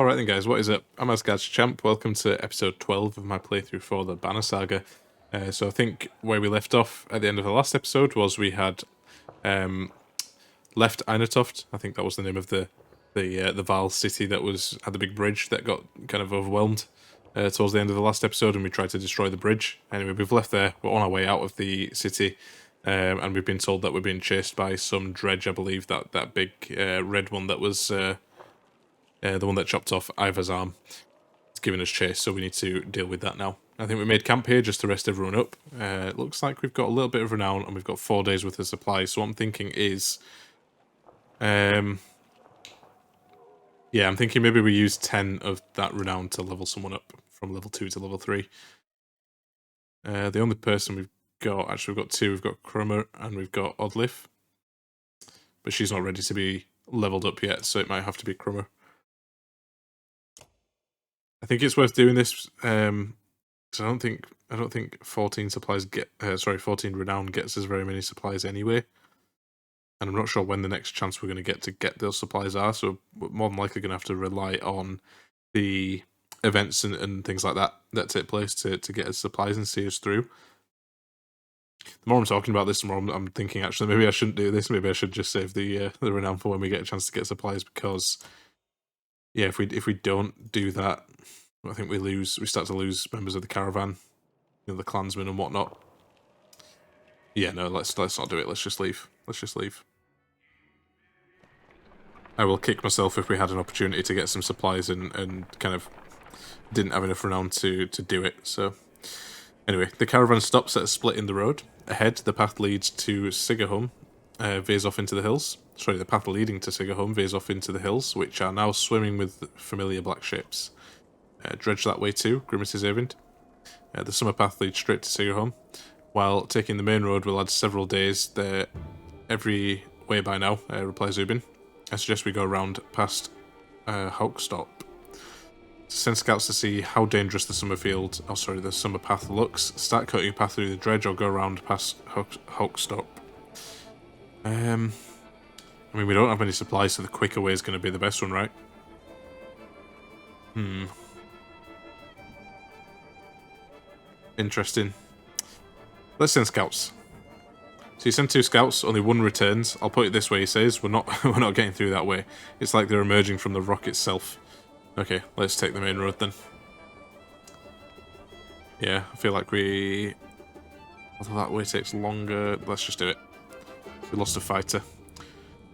Alright then guys, what is up? I'm AsgardsChamp, welcome to episode 12 of my playthrough for the Banner Saga. So I think where we left off at the end of the last episode was we had left Einatoft. I think that was the name of the Val city that had the big bridge that got kind of overwhelmed towards the end of the last episode, and we tried to destroy the bridge. Anyway, we've left there, we're on our way out of the city, and we've been told that we're being chased by some dredge, I believe, that big red one that was... the one that chopped off Ivar's arm. It's giving us chase, so we need to deal with that now. I think we made camp here just to rest everyone up. It looks like we've got a little bit of renown, and we've got 4 days worth of supplies, so what I'm thinking is... yeah, I'm thinking maybe we use 10 of that renown to level someone up, from level 2 to level 3. The only person we've got... Actually, we've got 2. We've got Krummer, and we've got Odlif. But she's not ready to be leveled up yet, so it might have to be Krummer. I think it's worth doing this, because I don't think 14 supplies 14 renown gets us very many supplies anyway. And I'm not sure when the next chance we're going to get those supplies are, so we're more than likely going to have to rely on the events and things like that take place to get us supplies and see us through. The more I'm talking about this, the more I'm thinking, actually, maybe I shouldn't do this. Maybe I should just save the renown for when we get a chance to get supplies, because... yeah, if we don't do that, I think we start to lose members of the caravan, you know, the clansmen and whatnot. Yeah, no, let's not do it. Let's just leave. Let's just leave. I will kick myself if we had an opportunity to get some supplies and kind of didn't have enough renown to do it. So anyway, the caravan stops at a split in the road. Ahead, the path leads to Sigerholm, veers off into the hills. Sorry, the path leading to Sigerholm veers off into the hills, which are now swimming with familiar black shapes. Dredge that way too, Grimace is Avind. The summer path leads straight to Sigerholm, while taking the main road will add several days there every way by now, replies Zubin. I suggest we go around past Hochstop. Send scouts to see how dangerous the summer path looks. Start cutting a path through the dredge or go around past Hochstop. I mean, we don't have any supplies, so the quicker way is going to be the best one, right? Interesting. Let's send scouts. So you send 2 scouts, only 1 returns. I'll put it this way, he says, we're not getting through that way. It's like they're emerging from the rock itself. Okay, let's take the main road then. Yeah, I feel like although that way takes longer, let's just do it. We lost a fighter.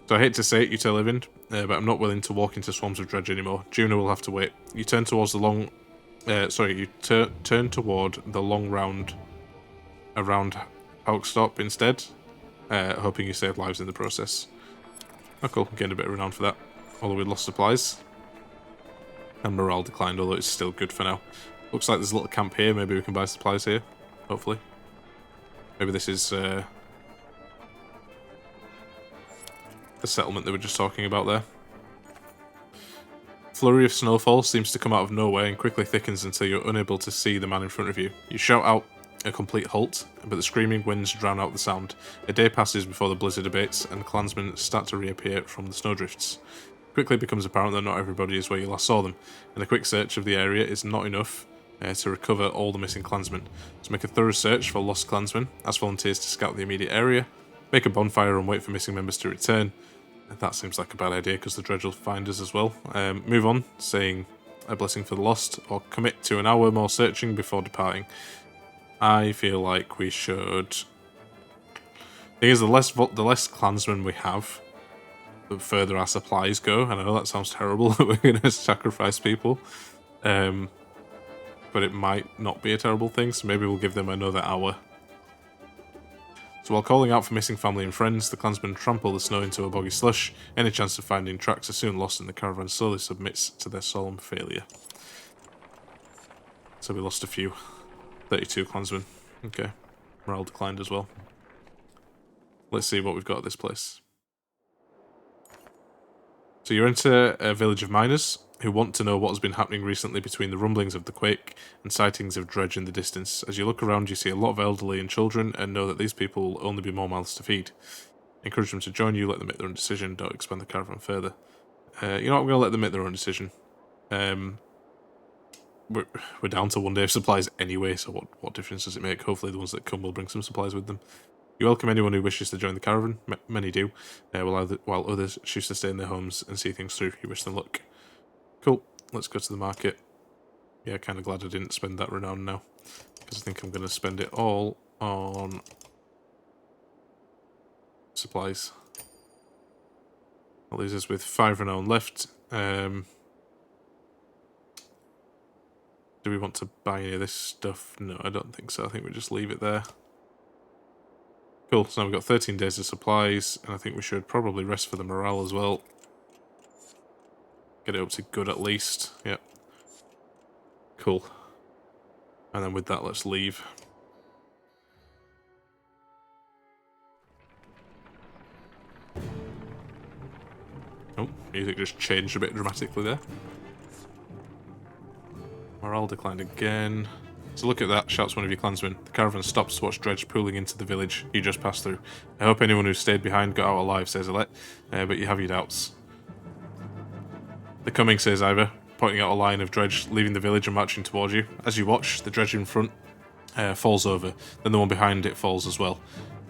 So I hate to say it, you tell Ivind, but I'm not willing to walk into swarms of dredge anymore. Juno will have to wait. You turn towards the long... turn toward the long round around Hochstop instead, hoping you save lives in the process. Oh cool, gained a bit of renown for that, although we lost supplies. And morale declined, although it's still good for now. Looks like there's a little camp here, maybe we can buy supplies here, hopefully. Maybe this is the settlement they were just talking about there. Flurry of snowfall seems to come out of nowhere and quickly thickens until you're unable to see the man in front of you. You shout out a complete halt, but the screaming winds drown out the sound. A day passes before the blizzard abates, and clansmen start to reappear from the snowdrifts. It quickly becomes apparent that not everybody is where you last saw them, and a quick search of the area is not enough to recover all the missing clansmen. So make a thorough search for lost clansmen, ask volunteers to scout the immediate area, make a bonfire and wait for missing members to return. That seems like a bad idea because the dredge will find us as well. Move on, saying a blessing for the lost, or commit to an hour more searching before departing. I feel like we should... The thing is, the less clansmen we have, the further our supplies go. And I know that sounds terrible that we're going to sacrifice people. But it might not be a terrible thing, so maybe we'll give them another hour. So while calling out for missing family and friends, the clansmen trample the snow into a boggy slush. Any chance of finding tracks are soon lost, and the caravan slowly submits to their solemn failure. So we lost a few. 32 clansmen. Okay. Morale declined as well. Let's see what we've got at this place. So you enter a village of miners who want to know what has been happening recently between the rumblings of the quake and sightings of dredge in the distance. As you look around, you see a lot of elderly and children and know that these people will only be more mouths to feed. Encourage them to join you, let them make their own decision, don't expand the caravan further. You know what, I'm going to let them make their own decision. We're down to 1 day of supplies anyway, so what difference does it make? Hopefully the ones that come will bring some supplies with them. You welcome anyone who wishes to join the caravan. Many do, while others choose to stay in their homes and see things through. You wish them luck. Cool, let's go to the market. Yeah, kind of glad I didn't spend that renown now, because I think I'm going to spend it all on supplies. That leaves us with 5 renown left. Do we want to buy any of this stuff? No, I don't think so. I think we just leave it there. Cool, so now we've got 13 days of supplies, and I think we should probably rest for the morale as well. Get it up to good at least. Yep. Cool. And then with that, let's leave. Oh, music just changed a bit dramatically there. Morale declined again. So look at that, shouts one of your clansmen. The caravan stops to watch dredge pooling into the village you just passed through. I hope anyone who stayed behind got out alive, says Alette, but you have your doubts. They're coming, says Ivor, pointing out a line of dredge leaving the village and marching towards you. As you watch, the dredge in front falls over, then the one behind it falls as well.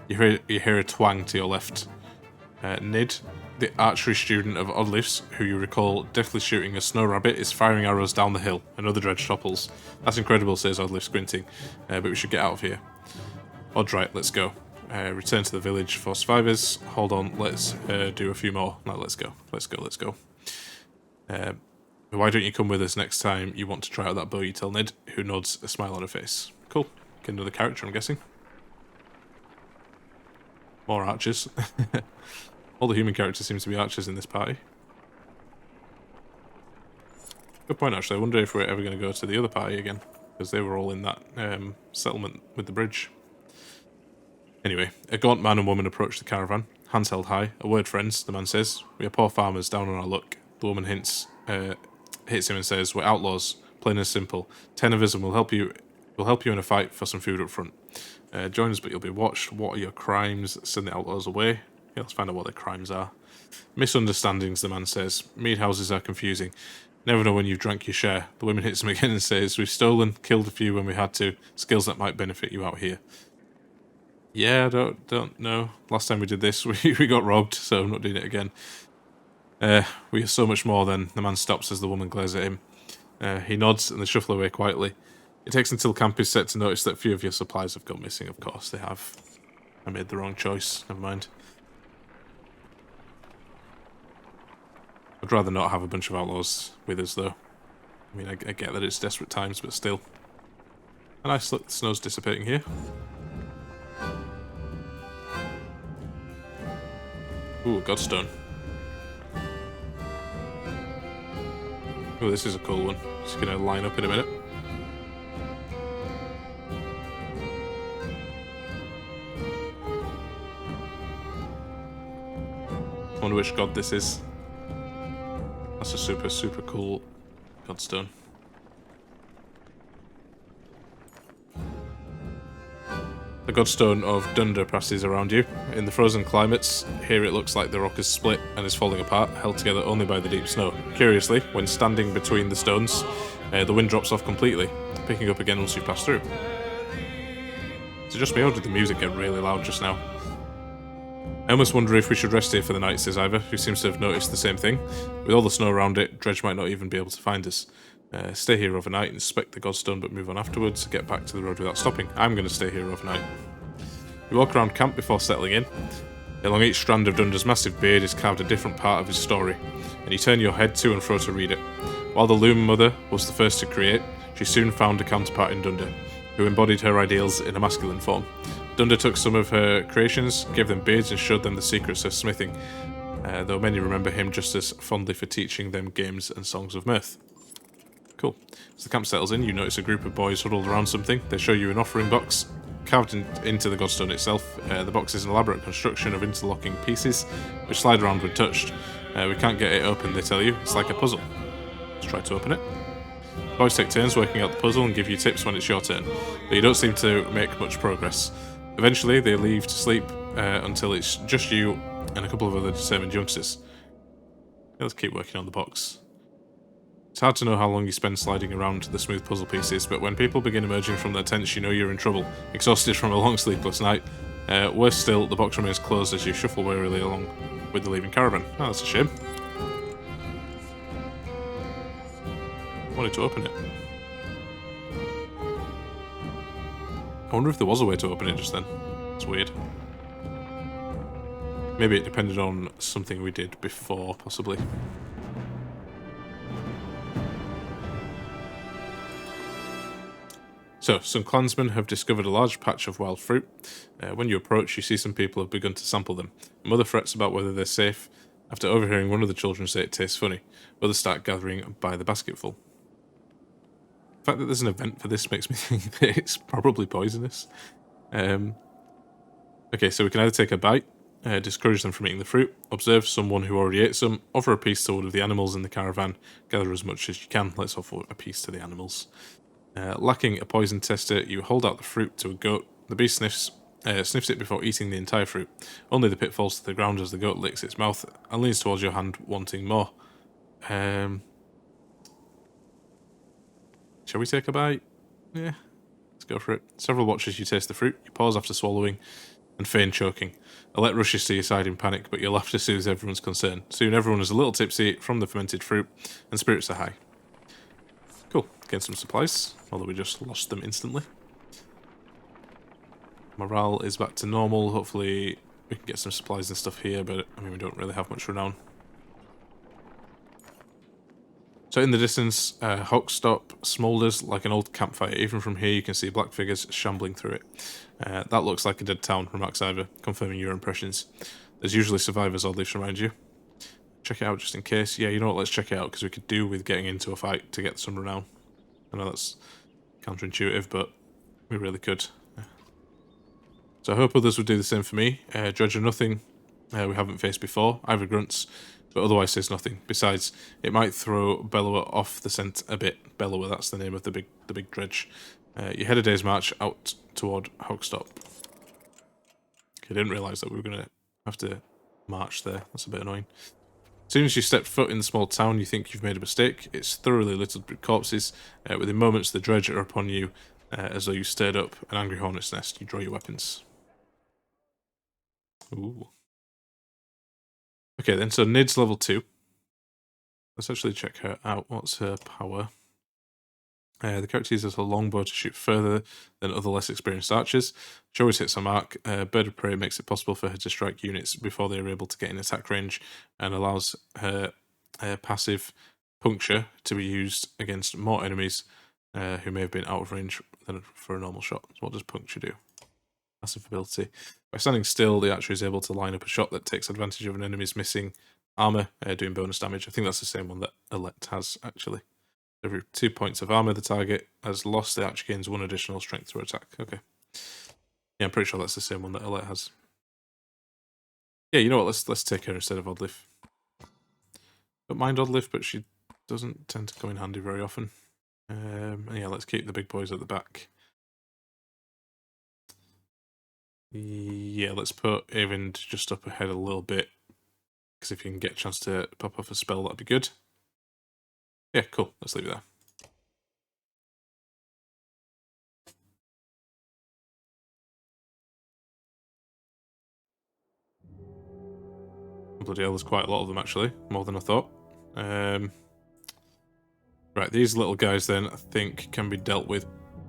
You hear a twang to your left. Nid, the archery student of Oddleif's, who you recall deftly shooting a snow rabbit, is firing arrows down the hill. Another dredge topples. That's incredible, says Oddleif, squinting, but we should get out of here. Odd, right, let's go. Return to the village for survivors. Hold on, let's do a few more. No, let's go. Let's go. Why don't you come with us next time you want to try out that bow, you tell Nid, who nods, a smile on her face. Cool. Get another character, I'm guessing. More archers. All the human characters seem to be archers in this party. Good point, actually. I wonder if we're ever going to go to the other party again, because they were all in that settlement with the bridge. Anyway, a gaunt man and woman approach the caravan, hands held high. A word, friends, the man says. We are poor farmers, down on our luck. The woman hits him and says, we're outlaws, plain and simple. 10 of us and we'll help you in a fight for some food up front. Join us, but you'll be watched. What are your crimes? Send the outlaws away. Yeah, let's find out what their crimes are. Misunderstandings, the man says. Mead houses are confusing. Never know when you've drank your share. The woman hits him again and says, we've stolen, killed a few when we had to. Skills that might benefit you out here. Yeah, I don't know. Last time we did this, we got robbed, so I'm not doing it again. We are so much more then. The man stops as the woman glares at him. He nods and they shuffle away quietly. It takes until camp is set to notice that few of your supplies have gone missing, of course. They have. I made the wrong choice. Never mind. I'd rather not have a bunch of outlaws with us, though. I mean, I get that it's desperate times, but still. A nice look, the snow's dissipating here. Ooh, Godstone. Ooh, this is a cool one. Just gonna line up in a minute. I wonder which god this is. That's a super cool Godstone. The Godstone of Dunder passes around you. In the frozen climates, here it looks like the rock is split and is falling apart, held together only by the deep snow. Curiously, when standing between the stones, the wind drops off completely, picking up again once you pass through. Is it just me or did the music get really loud just now? I almost wonder if we should rest here for the night, says Ivor, who seems to have noticed the same thing. With all the snow around it, Dredge might not even be able to find us. Stay here overnight, inspect the Godstone, but move on afterwards, get back to the road without stopping. I'm going to stay here overnight. You walk around camp before settling in. Along each strand of Dunder's massive beard is carved a different part of his story, and you turn your head to and fro to read it. While the Loom Mother was the first to create, she soon found a counterpart in Dunder, who embodied her ideals in a masculine form. Dunder took some of her creations, gave them beards, and showed them the secrets of smithing, though many remember him just as fondly for teaching them games and songs of mirth. Cool. As the camp settles in, you notice a group of boys huddled around something. They show you an offering box, carved into the Godstone itself. The box is an elaborate construction of interlocking pieces, which slide around when touched. We can't get it open, they tell you. It's like a puzzle. Let's try to open it. Boys take turns working out the puzzle and give you tips when it's your turn, but you don't seem to make much progress. Eventually, they leave to sleep until it's just you and a couple of other determined youngsters. Let's keep working on the box. It's hard to know how long you spend sliding around the smooth puzzle pieces, but when people begin emerging from their tents, you know you're in trouble, exhausted from a long sleepless night. Worse still, the box remains closed as you shuffle wearily along with the leaving caravan. Oh, that's a shame. I wanted to open it. I wonder if there was a way to open it just then. It's weird. Maybe it depended on something we did before, possibly. So, some clansmen have discovered a large patch of wild fruit. When you approach, you see some people have begun to sample them. Mother frets about whether they're safe. After overhearing one of the children say it tastes funny, others start gathering by the basketful. The fact that there's an event for this makes me think that it's probably poisonous. Okay, so we can either take a bite, discourage them from eating the fruit, observe someone who already ate some, offer a piece to one of the animals in the caravan, gather as much as you can, let's offer a piece to the animals. Lacking a poison tester, you hold out the fruit to a goat. The beast sniffs it before eating the entire fruit. Only the pit falls to the ground as the goat licks its mouth and leans towards your hand, wanting more. Shall we take a bite? Yeah, let's go for it. Several watches you taste the fruit, you pause after swallowing, and feign choking. Alette rushes to your side in panic, but your laughter soothes everyone's concern. Soon everyone is a little tipsy from the fermented fruit, and spirits are high. Cool, getting some supplies, although we just lost them instantly. Morale is back to normal, hopefully we can get some supplies and stuff here, but I mean we don't really have much renown. So in the distance, Hockstop smoulders like an old campfire. Even from here you can see black figures shambling through it. That looks like a dead town, remarks Ivor, confirming your impressions. There's usually survivors or leaves around you. Check it out just in case. Yeah, you know what, let's check it out, because we could do with getting into a fight to get some renown. I know that's counterintuitive, but we really could. So I hope others would do the same for me. Dredge are nothing we haven't faced before. Ivor grunts, but otherwise says nothing. Besides, it might throw Bellower off the scent a bit. Bellower, that's the name of the big dredge. You head a day's march out toward Hockstop. Okay, I didn't realise that we were going to have to march there. That's a bit annoying. As soon as you step foot in the small town, you think you've made a mistake. It's thoroughly littered with corpses. Within moments, the dredge are upon you, as though you stirred up an angry hornet's nest. You draw your weapons. Ooh. Okay then, so Nid's level 2. Let's actually check her out. What's her power? The character uses a longbow to shoot further than other less experienced archers. She always hits a mark. Bird of Prey makes it possible for her to strike units before they are able to get in attack range, and allows her passive puncture to be used against more enemies who may have been out of range than for a normal shot. So what does puncture do? Passive ability. By standing still, the archer is able to line up a shot that takes advantage of an enemy's missing armor, doing bonus damage. I think that's the same one that Alette has, actually. Every 2 points of armor the target has lost, the archer gains 1 additional strength to attack. Okay. Yeah, I'm pretty sure that's the same one that Alette has. Yeah, you know what, let's take her instead of Oddleif. Don't mind Oddleif, but she doesn't tend to come in handy very often. Yeah, let's keep the big boys at the back. Yeah, let's put Eyvind just up ahead a little bit, because if you can get a chance to pop off a spell, that'd be good. Yeah, cool. Let's leave it there. Bloody hell, there's quite a lot of them, actually. More than I thought. Right, these little guys then, I think, can be dealt with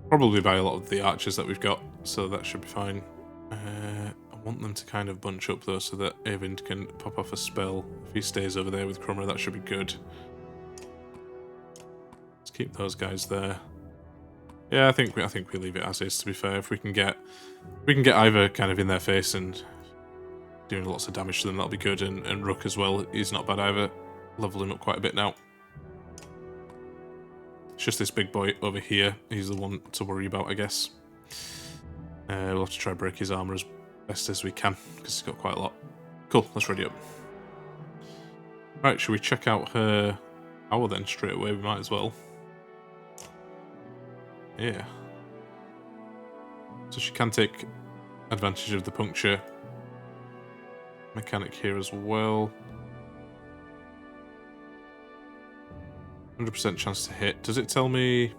probably by a lot of the archers that we've got, so that should be fine. I want them to kind of bunch up, though, so that Eyvind can pop off a spell. If he stays over there with Crummer, that should be good. Let's keep those guys there. Yeah, I think we leave it as is, to be fair. If we can get Ivor kind of in their face and doing lots of damage to them, that'll be good. And Rook as well, he's not bad either. Level him up quite a bit now. It's just this big boy over here. He's the one to worry about, I guess. We'll have to try and break his armor as best as we can, because he's got quite a lot. Cool, let's ready up. Right, should we check out her power then straight away? We might as well. Yeah. So she can take advantage of the puncture mechanic here as well. 100% chance to hit. Does it tell me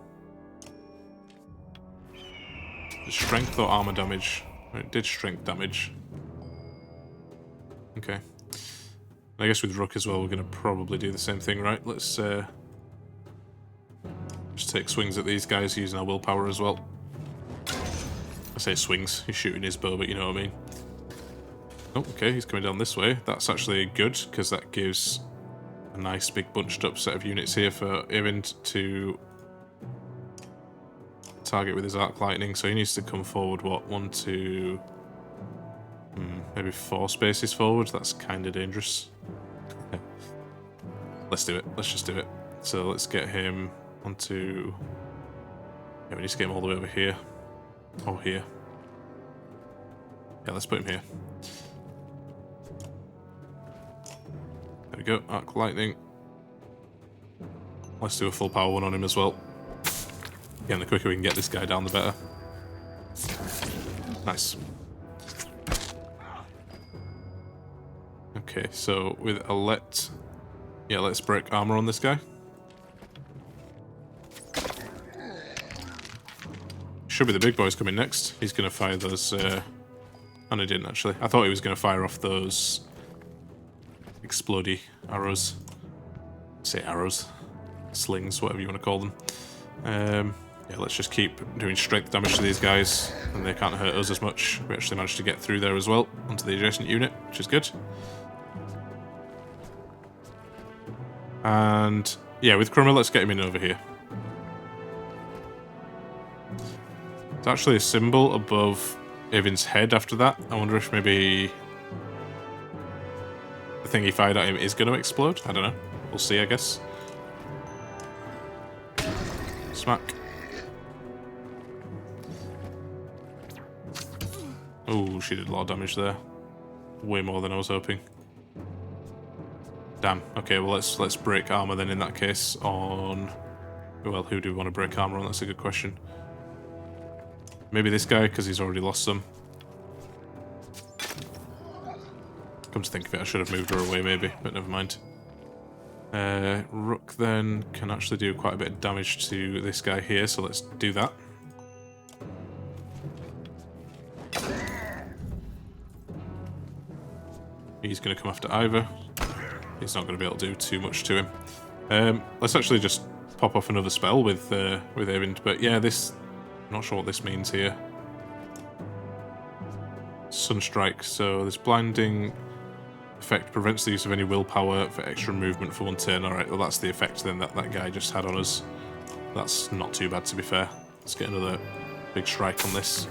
strength or armor damage? It did strength damage. Okay. I guess with Rook as well, we're going to probably do the same thing, right? Let's just take swings at these guys using our willpower as well. I say swings, he's shooting his bow, but you know what I mean. Oh, okay, he's coming down this way. That's actually good, because that gives a nice big bunched up set of units here for Evind to target with his arc lightning. So he needs to come forward, what, 1, 2... maybe 4 spaces forward. That's kind of dangerous. Let's do it. Let's just do it. So let's get him onto... Yeah, we need to get him all the way over here. Oh, here. Yeah, let's put him here. There we go. Arc lightning. Let's do a full power one on him as well. Again, the quicker we can get this guy down, the better. Nice. Okay, so with a let's break armor on this guy. Should be the big boys coming next. He's going to fire those... and he didn't, actually. I thought he was going to fire off those... explodey arrows. Say arrows. Slings, whatever you want to call them. Yeah, let's just keep doing strength damage to these guys, and they can't hurt us as much. We actually managed to get through there as well, onto the adjacent unit, which is good. And yeah, with Chroma, let's get him in over here. It's actually a symbol above Avon's head after that. I wonder if maybe the thing he fired at him is going to explode. I don't know. We'll see, I guess. Smack. Oh, she did a lot of damage there. Way more than I was hoping. Damn. Okay, well let's break armor then in that case on... Well, who do we want to break armor on? That's a good question. Maybe this guy, because he's already lost some. Come to think of it, I should have moved her away maybe, but never mind. Rook then can actually do quite a bit of damage to this guy here, so let's do that. He's going to come after Ivor. He's not going to be able to do too much to him. Let's actually just pop off another spell with Evind, but yeah, this... I'm not sure what this means here. Sunstrike, so this blinding effect prevents the use of any willpower for extra movement for 1 turn. Alright, well that's the effect then that guy just had on us. That's not too bad, to be fair. Let's get another big strike on this.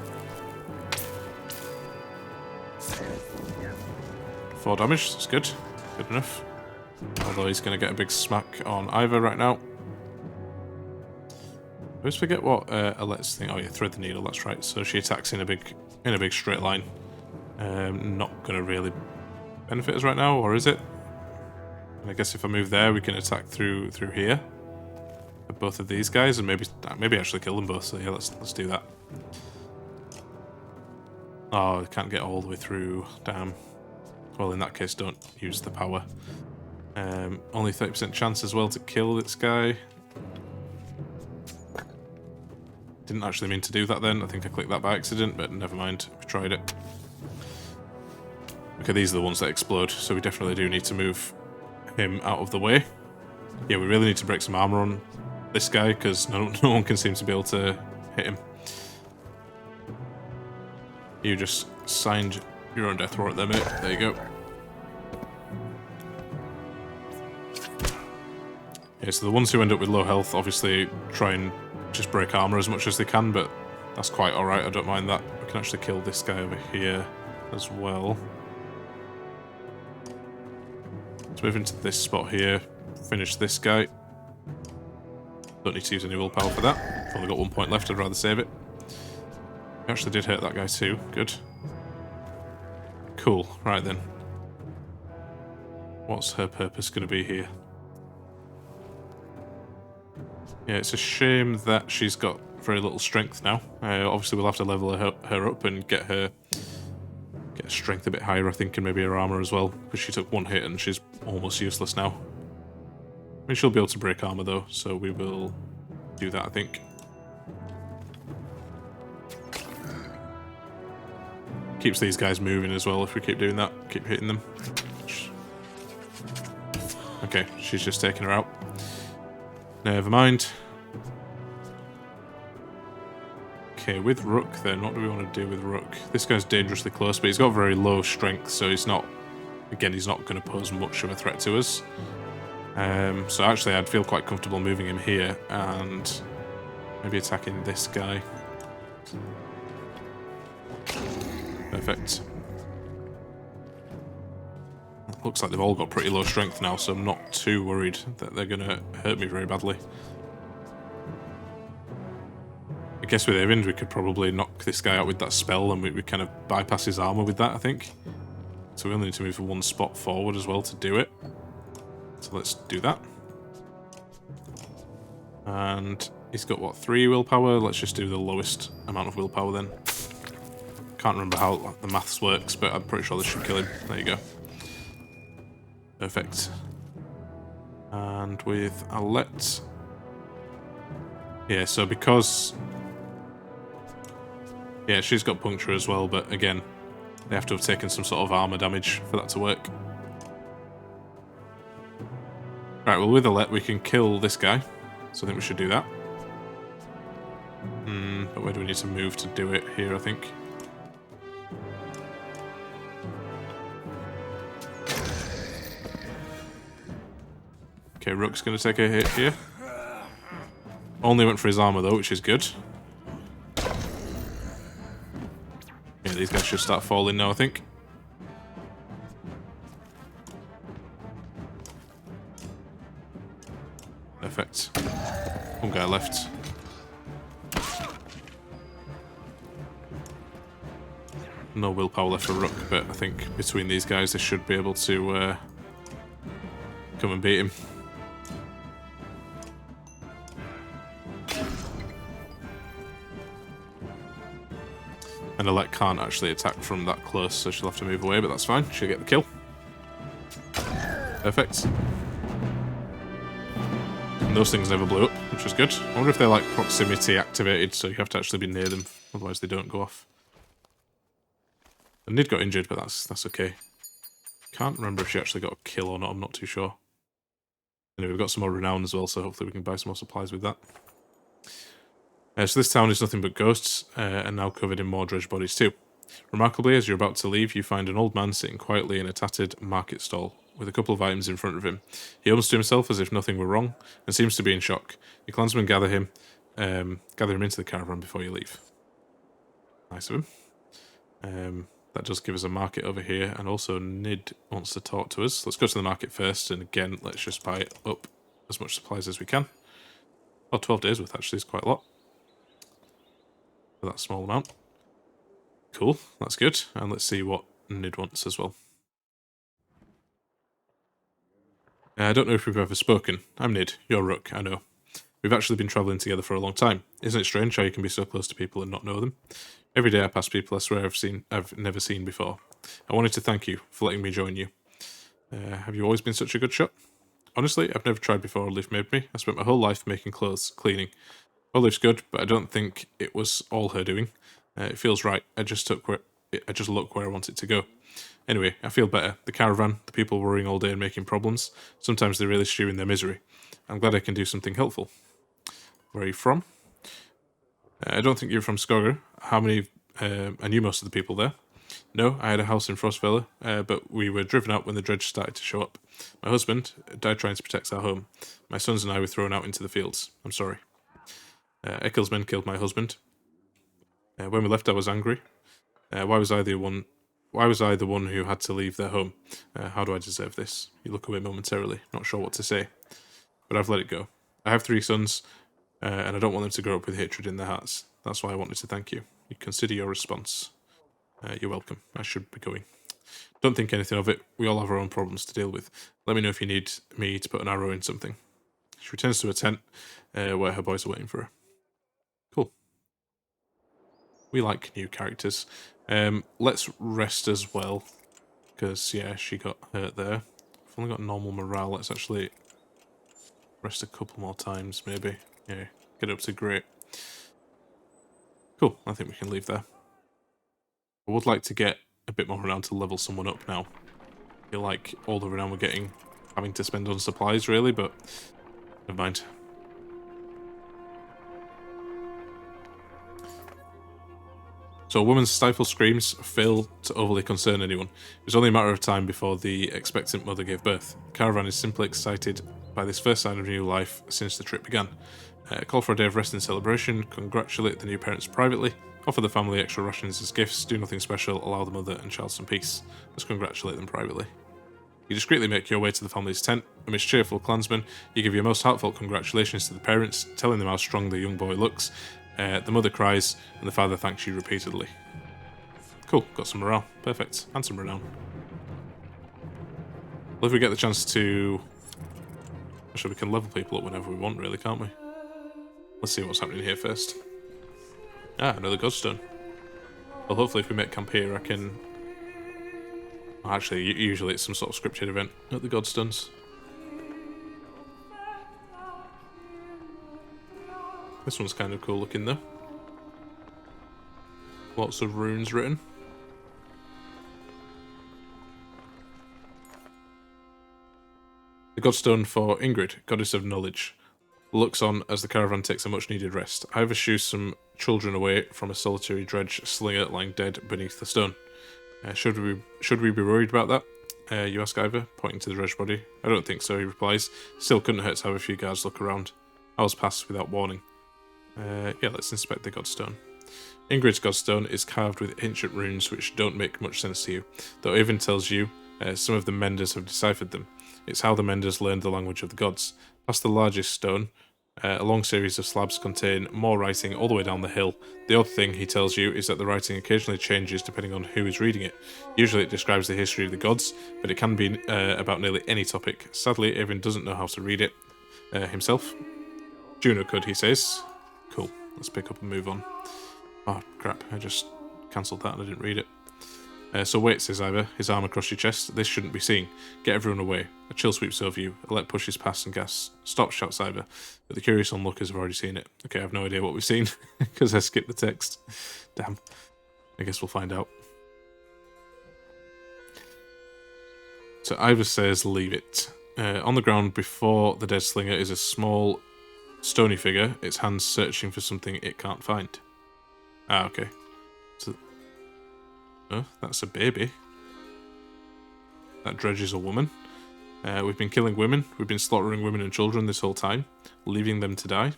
4 damage, that's good. Good enough. Although he's going to get a big smack on Ivor right now. I always forget what Alette's thing... Oh yeah, thread the needle, that's right. So she attacks in a big straight line. Not going to really benefit us right now, or is it? And I guess if I move there, we can attack through here. With both of these guys, and maybe actually kill them both. So yeah, let's do that. Oh, I can't get all the way through. Damn. Well, in that case, don't use the power. Only 30% chance as well to kill this guy. Didn't actually mean to do that then. I think I clicked that by accident, but never mind. We tried it. Okay, these are the ones that explode, so we definitely do need to move him out of the way. Yeah, we really need to break some armor on this guy, because no one can seem to be able to hit him. You just signed your own death warrant there, mate. There you go. Yeah, so the ones who end up with low health obviously try and just break armor as much as they can, but that's quite alright, I don't mind that. We can actually kill this guy over here as well. Let's move into this spot here, finish this guy. Don't need to use any willpower for that. I've only got 1 point left, I'd rather save it. We actually did hurt that guy too, good. Cool, right then. What's her purpose going to be here? Yeah, it's a shame that she's got very little strength now. Obviously, we'll have to level her up and get her strength a bit higher, I think, and maybe her armor as well, because she took 1 hit and she's almost useless now. mean, she'll be able to break armor though, so we will do that, I think. Keeps these guys moving as well if we keep doing that. Keep hitting them. Okay, she's just taking her out. Never mind. Okay, with Rook then, what do we want to do with Rook? This guy's dangerously close, but he's got very low strength, so he's not... Again, he's not going to pose much of a threat to us. So actually, I'd feel quite comfortable moving him here and maybe attacking this guy. Perfect. Looks like they've all got pretty low strength now, so I'm not too worried that they're going to hurt me very badly. I guess with Avind, we could probably knock this guy out with that spell, and we kind of bypass his armor with that, I think. So we only need to move one spot forward as well to do it. So let's do that. And he's got, what, 3 willpower? Let's just do the lowest amount of willpower then. Can't remember how the maths works, but I'm pretty sure this should kill him. There you go. Perfect. And with Alette... Yeah, so because... Yeah, she's got puncture as well, but again, they have to have taken some sort of armor damage for that to work. Right, well with Alette we can kill this guy, so I think we should do that. But where do we need to move to do it? Here, I think. Okay, Rook's going to take a hit here. Only went for his armor though, which is good. Yeah, these guys should start falling now, I think. Perfect. One guy left. No willpower left for Rook, but I think between these guys they should be able to come and beat him. And Alette can't actually attack from that close, so she'll have to move away, but that's fine. She'll get the kill. Perfect. And those things never blew up, which was good. I wonder if they're like proximity activated, so you have to actually be near them, otherwise they don't go off. And Nid got injured, but that's okay. Can't remember if she actually got a kill or not, I'm not too sure. Anyway, we've got some more renown as well, so hopefully we can buy some more supplies with that. So this town is nothing but ghosts, and now covered in more dredge bodies too. Remarkably, as you're about to leave, you find an old man sitting quietly in a tattered market stall, with a couple of items in front of him. He hums to himself as if nothing were wrong, and seems to be in shock. Your clansmen gather him into the caravan before you leave. Nice of him. That does give us a market over here, and also Nid wants to talk to us. Let's go to the market first, and again, let's just buy up as much supplies as we can. Oh, 12 days worth actually is quite a lot. For that small amount. Cool, that's good. And let's see what Nid wants as well. I don't know if we've ever spoken. I'm Nid, you're Rook, I know. We've actually been travelling together for a long time. Isn't it strange how you can be so close to people and not know them? Every day I pass people I swear I've never seen before. I wanted to thank you for letting me join you. Have you always been such a good shot? Honestly, I've never tried before Olive made me. I spent my whole life making clothes, cleaning. Olive's good, but I don't think it was all her doing. It feels right. I just look where I want it to go. Anyway, I feel better. The caravan, the people worrying all day and making problems, sometimes they really stew in their misery. I'm glad I can do something helpful. Where are you from? I don't think you're from Skogr. How many... I knew most of the people there. No, I had a house in Frostvilla, but we were driven out when the dredge started to show up. My husband died trying to protect our home. My sons and I were thrown out into the fields. I'm sorry. Eccles men killed my husband. When we left, I was angry. Why was I the one who had to leave their home? How do I deserve this? You look away momentarily, not sure what to say. But I've let it go. I have 3 sons, and I don't want them to grow up with hatred in their hearts. That's why I wanted to thank you. You consider your response. You're welcome. I should be going. Don't think anything of it. We all have our own problems to deal with. Let me know if you need me to put an arrow in something. She returns to a tent where her boys are waiting for her. Cool. We like new characters. Let's rest as well. Because, yeah, she got hurt there. I've only got normal morale. Let's actually Rest a couple more times, maybe. Yeah, get up to great. Cool, I think we can leave there. I would like to get a bit more renown to level someone up now. I feel like all the renown we're getting, having to spend on supplies, really, but never mind. So a woman's stifled screams fail to overly concern anyone. It was only a matter of time before the expectant mother gave birth. Caravan is simply excited by this first sign of new life since the trip began. Call for a day of rest and celebration, congratulate the new parents privately, offer the family extra rations as gifts, do nothing special, allow the mother and child some peace. Let's congratulate them privately. You discreetly make your way to the family's tent. Amidst cheerful clansmen, you give your most heartfelt congratulations to the parents, telling them how strong the young boy looks. The mother cries, and the father thanks you repeatedly. Cool, got some morale. Perfect. And some renown. Well, if we get the chance to... Actually, we can level people up whenever we want, really, can't we? Let's see what's happening here first. Ah, another Godstone. Well, hopefully if we make camp here, I can... Oh, actually, usually it's some sort of scripted event at the Godstones. This one's kind of cool looking, though. Lots of runes written. The Godstone for Ingrid, Goddess of Knowledge. Looks on as the caravan takes a much-needed rest. I overshoo some children away from a solitary dredge slinger lying dead beneath the stone. Should we be worried about that? You ask Ivor, pointing to the dredge body. I don't think so, he replies. Still, couldn't hurt to have a few guards look around. Hours pass without warning. Yeah, let's inspect the Godstone. Ingrid's Godstone is carved with ancient runes which don't make much sense to you, though it even tells you some of the menders have deciphered them. It's how the menders learned the language of the gods. Past the largest stone, a long series of slabs contain more writing all the way down the hill. The odd thing, he tells you, is that the writing occasionally changes depending on who is reading it. Usually it describes the history of the gods, but it can be about nearly any topic. Sadly, Avon doesn't know how to read it himself. Juno could, he says. Cool, let's pick up and move on. Oh, crap, I just cancelled that and I didn't read it. So wait, says Ivor, his arm across your chest. This shouldn't be seen. Get everyone away. A chill sweeps over you. Alette pushes past and gasps. Stop, shouts Ivor. But the curious onlookers have already seen it. Okay, I have no idea what we've seen, because I skipped the text. Damn. I guess we'll find out. So Ivor says, leave it. On the ground before the dead slinger is a small, stony figure, its hands searching for something it can't find. Ah, okay. So, oh, that's a baby. That dredge is a woman. We've been killing women. We've been slaughtering women and children this whole time, leaving them to die.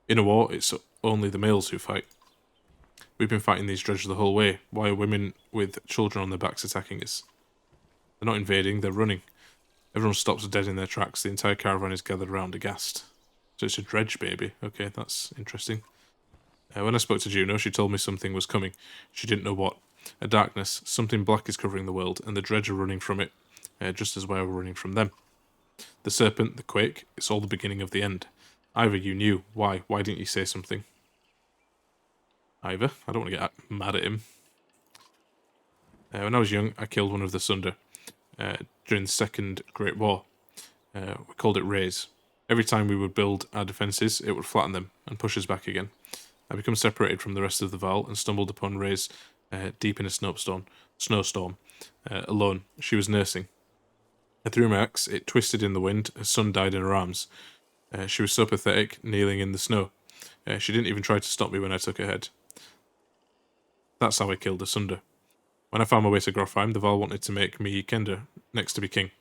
In a war, it's only the males who fight. We've been fighting these dredges the whole way. Why are women with children on their backs attacking us? They're not invading, they're running. Everyone stops dead in their tracks. The entire caravan is gathered around, aghast. So it's a dredge baby. Okay, that's interesting. When I spoke to Juno, she told me something was coming. She didn't know what. A darkness. Something black is covering the world, and the dredge are running from it, just as we're running from them. The serpent, the quake, it's all the beginning of the end. Ivor, you knew. Why? Why didn't you say something? Ivor? I don't want to get mad at him. When I was young, I killed one of the Sunder during the Second Great War. We called it Rays. Every time we would build our defences, it would flatten them and push us back again. I became separated from the rest of the Val and stumbled upon Rays deep in a snowstorm, alone. She was nursing. I threw my axe, it twisted in the wind, her son died in her arms. She was so pathetic, kneeling in the snow. She didn't even try to stop me when I took her head. That's how I killed Asunder. When I found my way to Grofheim, the Val wanted to make me Kender, next to be king.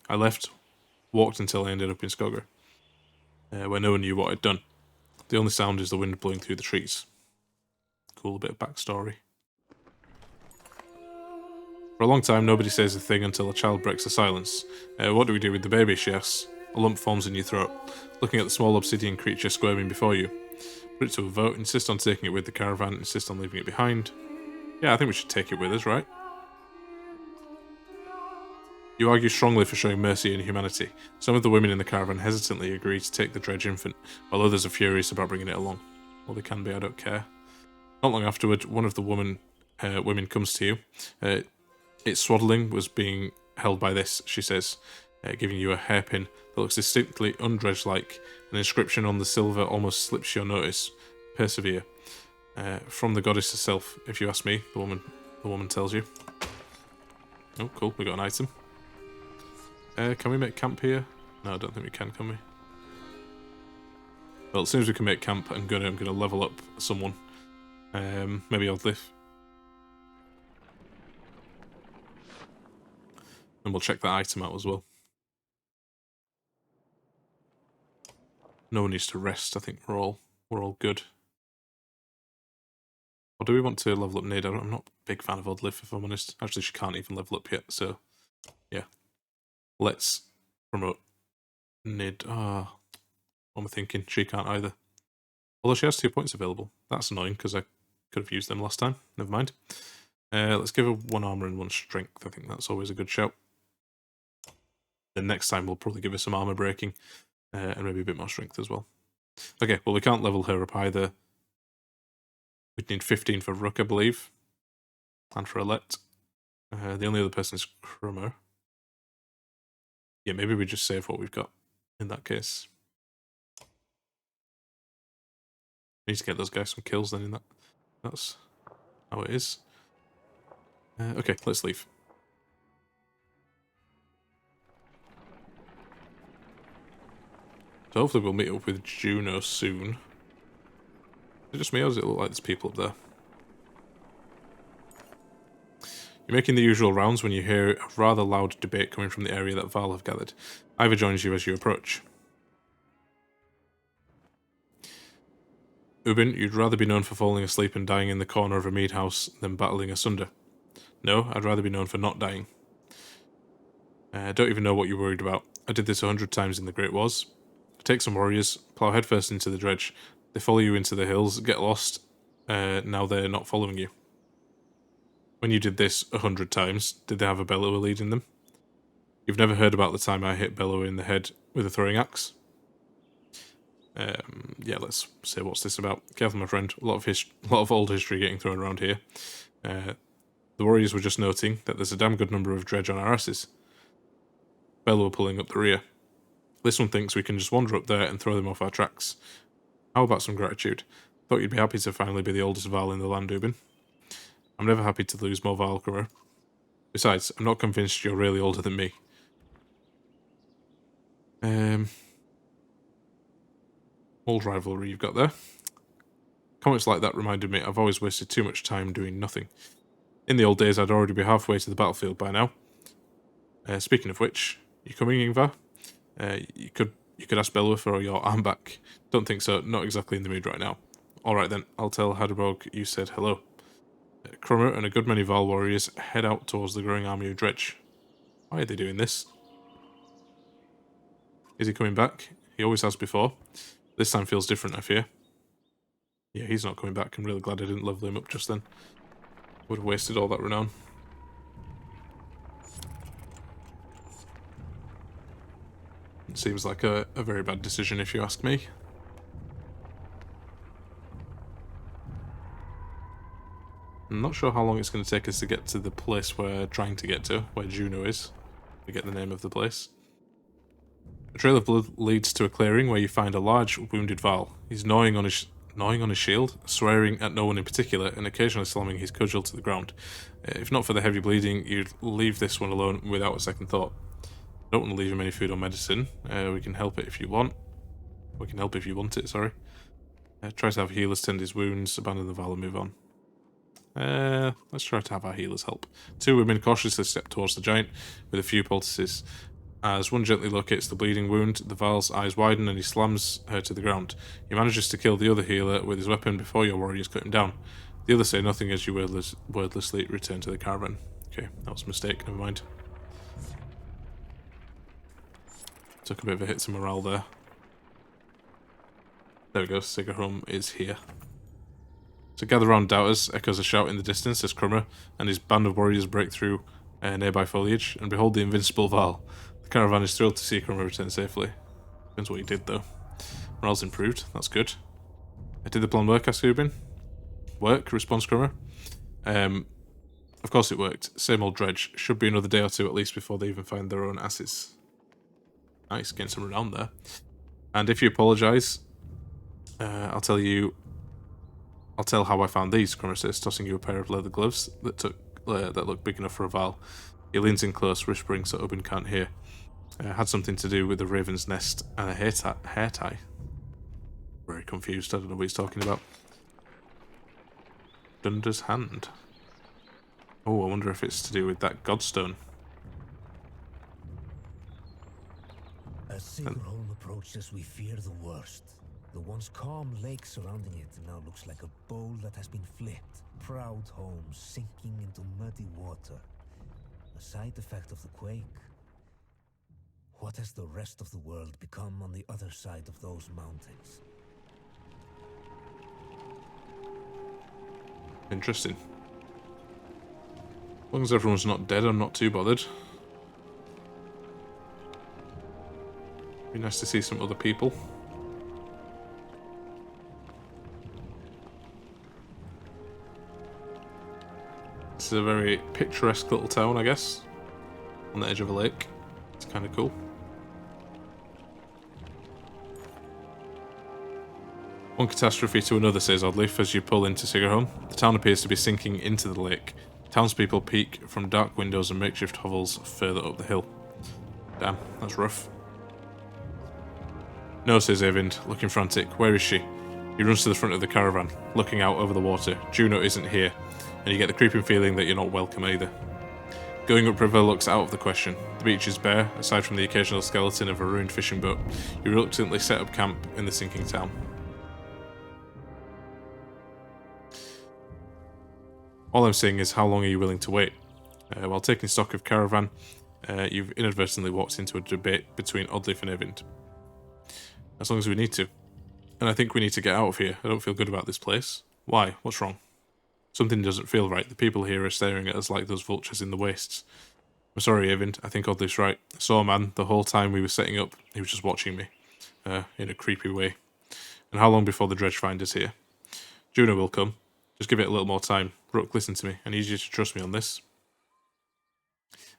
I left, walked until I ended up in Skogr, where no one knew what I'd done. The only sound is the wind blowing through the trees. Cool bit of backstory. For a long time, nobody says a thing until a child breaks the silence. What do we do with the baby, she asks. A lump forms in your throat, looking at the small obsidian creature squirming before you. Put it to a vote, insist on taking it with the caravan, insist on leaving it behind. Yeah, I think we should take it with us, right? You argue strongly for showing mercy and humanity. Some of the women in the caravan hesitantly agree to take the dredge infant, while others are furious about bringing it along. Well, they can be, I don't care. Not long afterward, one of the women comes to you. Its swaddling was being held by this, she says. giving you a hairpin that looks distinctly undredge-like. An inscription on the silver almost slips your notice. Persevere. From the goddess herself, if you ask me, the woman tells you. Oh, cool, we got an item. Can we make camp here? No, I don't think we can we? Well, as soon as we can make camp, I'm gonna level up someone. Maybe Oddliff. And we'll check that item out as well. No one needs to rest. I think we're all good. Or do we want to level up Nid? I'm not a big fan of Oddliff, if I'm honest. Actually, she can't even level up yet, so yeah. Let's promote Nid. What am I thinking? She can't either. Although she has 2 points available. That's annoying, because I could have used them last time. Never mind. Let's give her 1 armor and 1 strength. I think that's always a good shout. Then next time we'll probably give her some armor breaking. And maybe a bit more strength as well. Okay, well we can't level her up either. We'd need 15 for Rook, I believe. And for Alette. The only other person is Crummer. Yeah, maybe we just save what we've got in that case. Need to get those guys some kills then in that. That's how it is. Okay, let's leave. So hopefully we'll meet up with Juno soon. Is it just me or does it look like there's people up there? You're making the usual rounds when you hear a rather loud debate coming from the area that Val have gathered. Ivor joins you as you approach. Ubin, you'd rather be known for falling asleep and dying in the corner of a mead house than battling asunder. No, I'd rather be known for not dying. I don't even know what you're worried about. I did this 100 times in the Great Wars. Take some warriors, plough headfirst into the dredge. They follow you into the hills, get lost. Now they're not following you. When you did this 100 times, did they have a bellower leading them? You've never heard about the time I hit bellower in the head with a throwing axe? Yeah, let's say what's this about. Careful, my friend. A lot of old history getting thrown around here. The warriors were just noting that there's a damn good number of dredge on our asses. Bellower pulling up the rear. This one thinks we can just wander up there and throw them off our tracks. How about some gratitude? Thought you'd be happy to finally be the oldest Val in the land, Ubin. I'm never happy to lose more Val, Crummer. Besides, I'm not convinced you're really older than me. Old rivalry you've got there. Comments like that reminded me I've always wasted too much time doing nothing. In the old days, I'd already be halfway to the battlefield by now. Speaking of which, you coming, Ingvar? You could ask Bellower for your arm back. Don't think so, not exactly in the mood right now. Alright then, I'll tell Hadderborg you said hello. Crummer and a good many Val warriors head out towards the growing army of Dredge. Why are they doing this? Is he coming back? He always has before. This time feels different, I fear. Yeah, he's not coming back. I'm really glad I didn't level him up just then. Would have wasted all that renown. It seems like a very bad decision if you ask me. I'm not sure how long it's going to take us to get to the place we're trying to get to, where Juno is. We get the name of the place. A trail of blood leads to a clearing where you find a large, wounded Val. He's gnawing on his shield, swearing at no one in particular, and occasionally slamming his cudgel to the ground. If not for the heavy bleeding, you'd leave this one alone without a second thought. Don't want to leave him any food or medicine. We can help it if you want. We can help if you want it, sorry. Try to have healers tend his wounds, abandon the Val and move on. Let's try to have our healers help. 2 women cautiously step towards the giant with a few poultices. As one gently locates the bleeding wound, the Val's eyes widen and he slams her to the ground. He manages to kill the other healer with his weapon before your warriors cut him down. The others say nothing as you wordlessly return to the caravan. Okay, that was a mistake, never mind. Took a bit of a hit to morale there. There we go, Sigarholm is here. So gather round, doubters, echoes a shout in the distance as Crummer and his band of warriors break through nearby foliage, and behold the invincible Val. The caravan is thrilled to see Crummer return safely. Depends what he did though. Morale's improved, that's good. Did the plan work, asked Ubin? Work, responds Crummer. Of course it worked. Same old dredge. Should be another day or two at least before they even find their own asses. Nice, getting some renown there. And if you apologise, I'll tell how I found these, Connor says, tossing you a pair of leather gloves that looked big enough for a vial. He leans in close, whispering so Oben can't hear. Had something to do with a raven's nest and a hair tie. Very confused, I don't know what he's talking about. Dunder's hand. Oh, I wonder if it's to do with that Godstone. As Sigurholm approached us, we fear the worst. The once calm lake surrounding it now looks like a bowl that has been flipped. Proud home sinking into muddy water. A side effect of the quake. What has the rest of the world become on the other side of those mountains? Interesting. As long as everyone's not dead, I'm not too bothered. Be nice to see some other people. This is a very picturesque little town, I guess. On the edge of a lake. It's kind of cool. One catastrophe to another, says Oddleif, as you pull into Sigurholm. The town appears to be sinking into the lake. Townspeople peek from dark windows and makeshift hovels further up the hill. Damn, that's rough. No, says Eyvind, looking frantic. Where is she? He runs to the front of the caravan, looking out over the water. Juno isn't here, and you get the creeping feeling that you're not welcome either. Going upriver looks out of the question. The beach is bare, aside from the occasional skeleton of a ruined fishing boat. You reluctantly set up camp in the sinking town. All I'm saying is, how long are you willing to wait? While taking stock of caravan, you've inadvertently walked into a debate between Oddleif and Eyvind. As long as we need to. And I think we need to get out of here. I don't feel good about this place. Why? What's wrong? Something doesn't feel right. The people here are staring at us like those vultures in the wastes. I'm sorry, Eyvind. I think Oddleif's right. I saw a man the whole time we were setting up. He was just watching me. In a creepy way. And how long before the dredge find us here? Juno will come. Just give it a little more time. Rook, listen to me. I need you to trust me on this.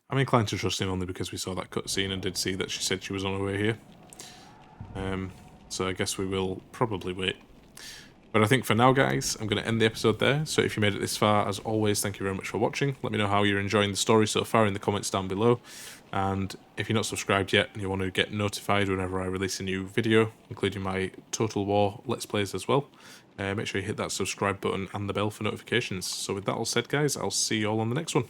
I'm inclined to trust him only because we saw that cutscene and did see that she said she was on her way here. So I guess we will probably wait. But I think for now, guys, I'm going to end the episode there. So if you made it this far, as always, thank you very much for watching. Let me know how you're enjoying the story so far in the comments down below. And if you're not subscribed yet and you want to get notified whenever I release a new video, including my Total War Let's Plays as well, make sure you hit that subscribe button and the bell for notifications. So with that all said, guys, I'll see you all on the next one.